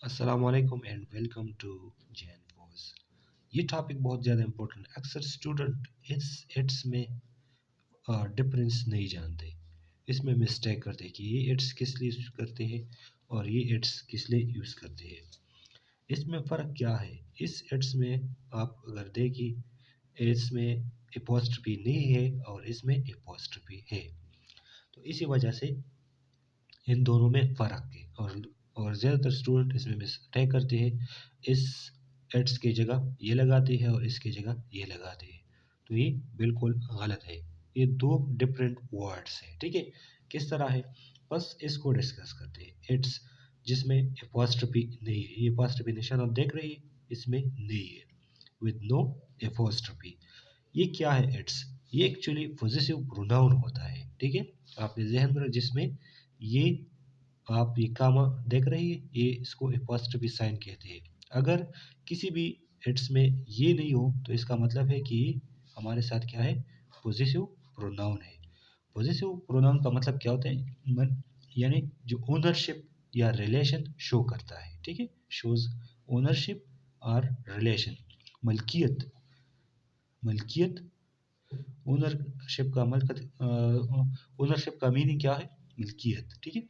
अस्सलाम वालेकुम and welcome to Jain force. ये टॉपिक बहुत ज़्यादा इम्पोर्टेंट है। अक्सर स्टूडेंट इस इट्स में डिफरेंस नहीं जानते, इसमें मिस्टेक करते हैं कि ये इट्स किस लिए यूज़ करते हैं और ये इट्स किस लिए यूज़ करते हैं। इसमें फ़र्क क्या है? इस इट्स में आप अगर देखिए, इसमें एपॉस्ट्रोफी नहीं है और इसमें एपॉस्ट्रोफी है, तो इसी वजह से इन दोनों में फ़र्क है। और ज़्यादातर स्टूडेंट इसमें मिस्टेक करते हैं, इस एट्स की जगह ये लगाते हैं और इसकी जगह ये लगाते हैं, तो ये बिल्कुल गलत है। ये दो डिफरेंट वर्ड्स हैं, ठीक है। किस तरह है, बस इसको डिस्कस करते हैं। इट्स जिसमें एपॉस्ट्रोफी नहीं है, ये एपॉस्ट्रोफी निशान आप देख रहे हैं, इसमें नहीं है, विद नो एपॉस्ट्रोफी। ये क्या है इट्स? ये एक्चुअली पॉजेसिव प्रोनाउन होता है, ठीक है। आपने ज़हन में जिसमें ये आप ये कामा देख रहे हैं, ये इसको एपॉस्ट्रोफी साइन कहते हैं। अगर किसी भी इट्स में ये नहीं हो तो इसका मतलब है कि हमारे साथ क्या है, पॉजेसिव प्रोनाउन है। पॉजेसिव प्रोनाउन का मतलब क्या होता है, यानी जो ओनरशिप या रिलेशन शो करता है, ठीक है। शोज ओनरशिप और रिलेशन, मलकियत। मलकियत, ओनरशिप का मीनिंग क्या है, मिल्कियत, ठीक है।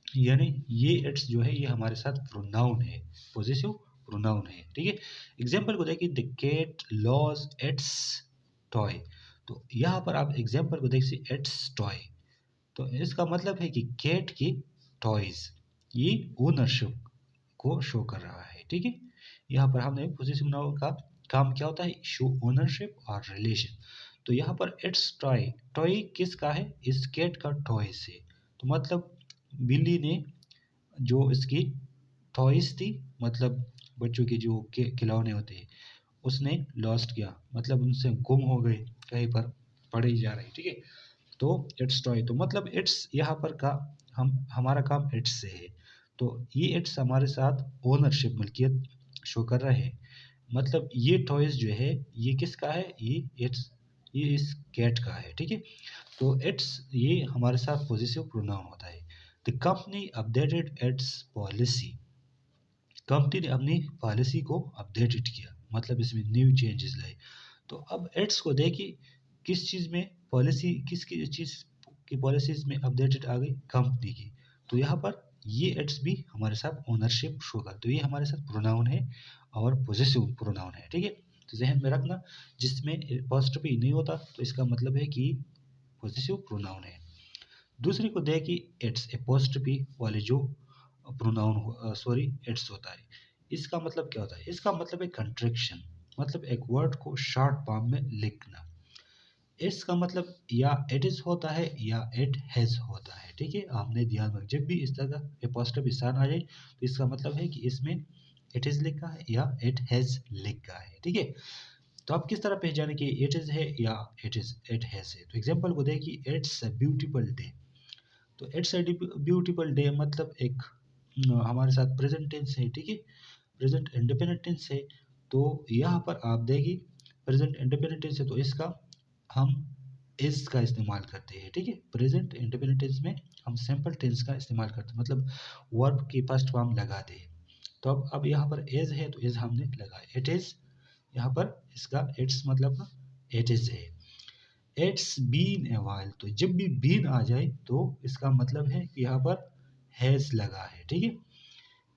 यानी ये इट्स जो है ये हमारे साथ प्रोनाउन है, पॉजेसिव प्रोनाउन है, ठीक है। एग्जाम्पल को देखिए, the cat loves its toy. तो यहाँ पर आप एग्जाम्पल को देखिए, इट्स टॉय, तो इसका मतलब है कि कैट की टॉयज, ये ओनरशिप को शो कर रहा है, ठीक है। यहाँ पर हमने पॉजेसिव नाउन का काम क्या होता है, शो ओनरशिप और रिलेशन। तो यहाँ पर इट्स टॉय, टॉय किसका है, इस कैट का टॉय से। तो मतलब बिल्ली ने जो इसकी टॉयज थी, मतलब बच्चों के जो खिलौने होते हैं, उसने लॉस्ट किया, मतलब उनसे गुम हो गए, कहीं पर पड़े ही जा रहे, ठीक है। तो इट्स टॉय, तो मतलब इट्स यहाँ पर का हमारा काम इट्स से है। तो ये इट्स हमारे साथ ओनरशिप, मलकियत शो कर रहे हैं। मतलब ये टॉयज जो है ये किसका है, ये इट्स, ये इस कैट का है, ठीक है। तो इट्स ये हमारे साथ पॉजेसिव प्रोनाउन होता है। The company updated it's policy, company ने अपनी पॉलिसी को अपडेटेड किया, मतलब इसमें न्यू चेंजेस लाए। तो अब इट्स को देखिए, किस चीज़ में पॉलिसी, किसकी चीज़ की पॉलिसीज में अपडेटेड आ गई, कंपनी की। तो यहाँ पर ये इट्स भी हमारे साथ ओनरशिप शो कर, तो ये हमारे साथ प्रोनाउन है और पॉजेसिव प्रोनाउन है, ठीक है। तो जहन में रखना, जिसमें एपॉस्ट्रोफी नहीं होता तो इसका मतलब है कि पॉजेसिव प्रोनाउन है। दूसरी को देखिए, इट्स एपॉस्ट्रोफी वाले जो प्रोनाउन, सॉरी, इट्स होता है, इसका मतलब क्या होता है, इसका मतलब है कंट्रैक्शन, मतलब एक वर्ड को शॉर्ट फॉर्म में लिखना। इसका मतलब या इट इज होता है या इट हैज होता है, ठीक है। आपने ध्यान रख, जब भी इस तरह एपॉस्ट्रोफी साइन आ जाए तो इसका मतलब है कि इसमें इट इज लिखा है या इट हैज लिखा है, ठीक है। तो आप किस तरह पहचाने कि इट इज है या इट हैज है। तो एग्जांपल को देखिए, इट्स अ ब्यूटीफुल डे। तो इट्स अ ब्यूटीफुल डे मतलब एक हमारे साथ प्रेजेंट टेंस है, ठीक है, प्रेजेंट इंडिपेंडेंट टेंस है। तो यहाँ पर आप देखिए, प्रेजेंट इंडिपेंडेंट टेंस है तो इसका हम इज का इस्तेमाल करते हैं, ठीक है। प्रेजेंट इंडिपेंडेंट टेंस में हम सिंपल टेंस का इस्तेमाल करते हैं, मतलब वर्ब की फर्स्ट फॉर्म लगाते हैं। तो अब यहाँ पर इज है तो इज हमने लगाया, इट इज, यहाँ पर इसका इट्स मतलब इट इज है। इट्स बीन ए वाइल, तो जब भी बीन आ जाए तो इसका मतलब है कि यहाँ पर हैज लगा है, ठीक है।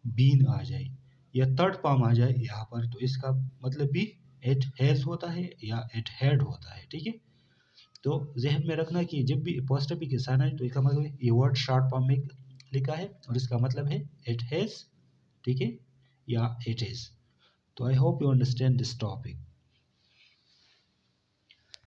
बीन आ जाए या थर्ड फॉर्म आ जाए यहाँ पर, तो इसका मतलब भी इट हैज होता है या इट हैड होता है, ठीक है। तो जहन में रखना कि जब भी अपोस्ट्रोफी के साथ आए तो इसका मतलब है ये वर्ड शॉर्ट फॉर्म में लिखा है और इसका मतलब है इट हैज, ठीक है, या इट इज। तो I hope you understand this topic.